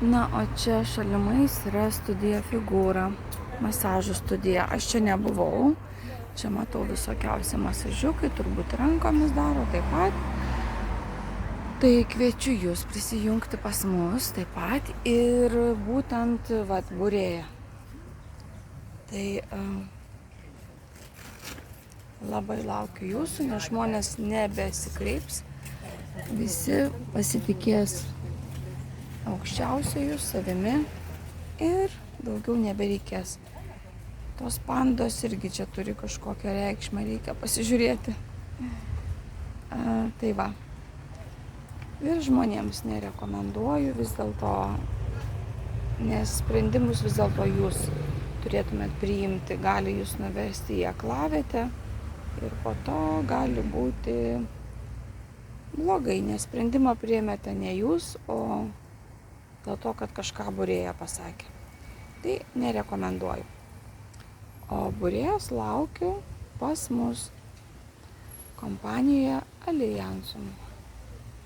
Na, o čia šalimais yra studija Figūra, masažų studija. Aš čia nebuvau. Čia matau visokiausi masažiukai, turbūt rankomis daro taip pat. Tai kviečiu jūs prisijungti pas mus taip pat ir būtent būrėja. Tai labai laukiu jūsų, nes žmonės nebesikreips. Visi pasitikės aukščiausiųjų savimi ir daugiau nebereikės. Tos pandos irgi čia turi kažkokią reikšmę, reikia pasižiūrėti. Tai va. Ir žmonėms nerekomenduoju vis dėlto, nes sprendimus vis dėlto jūs turėtumėt priimti. Gali jūs nuvesti į aklavietę ir po to gali būti blogai, nes sprendimą priėmėte ne jūs, o dėl to, kad kažką būrėja pasakė. Tai nerekomenduoju. O būrėjas laukiu pas mus kompanijoje Alliansum.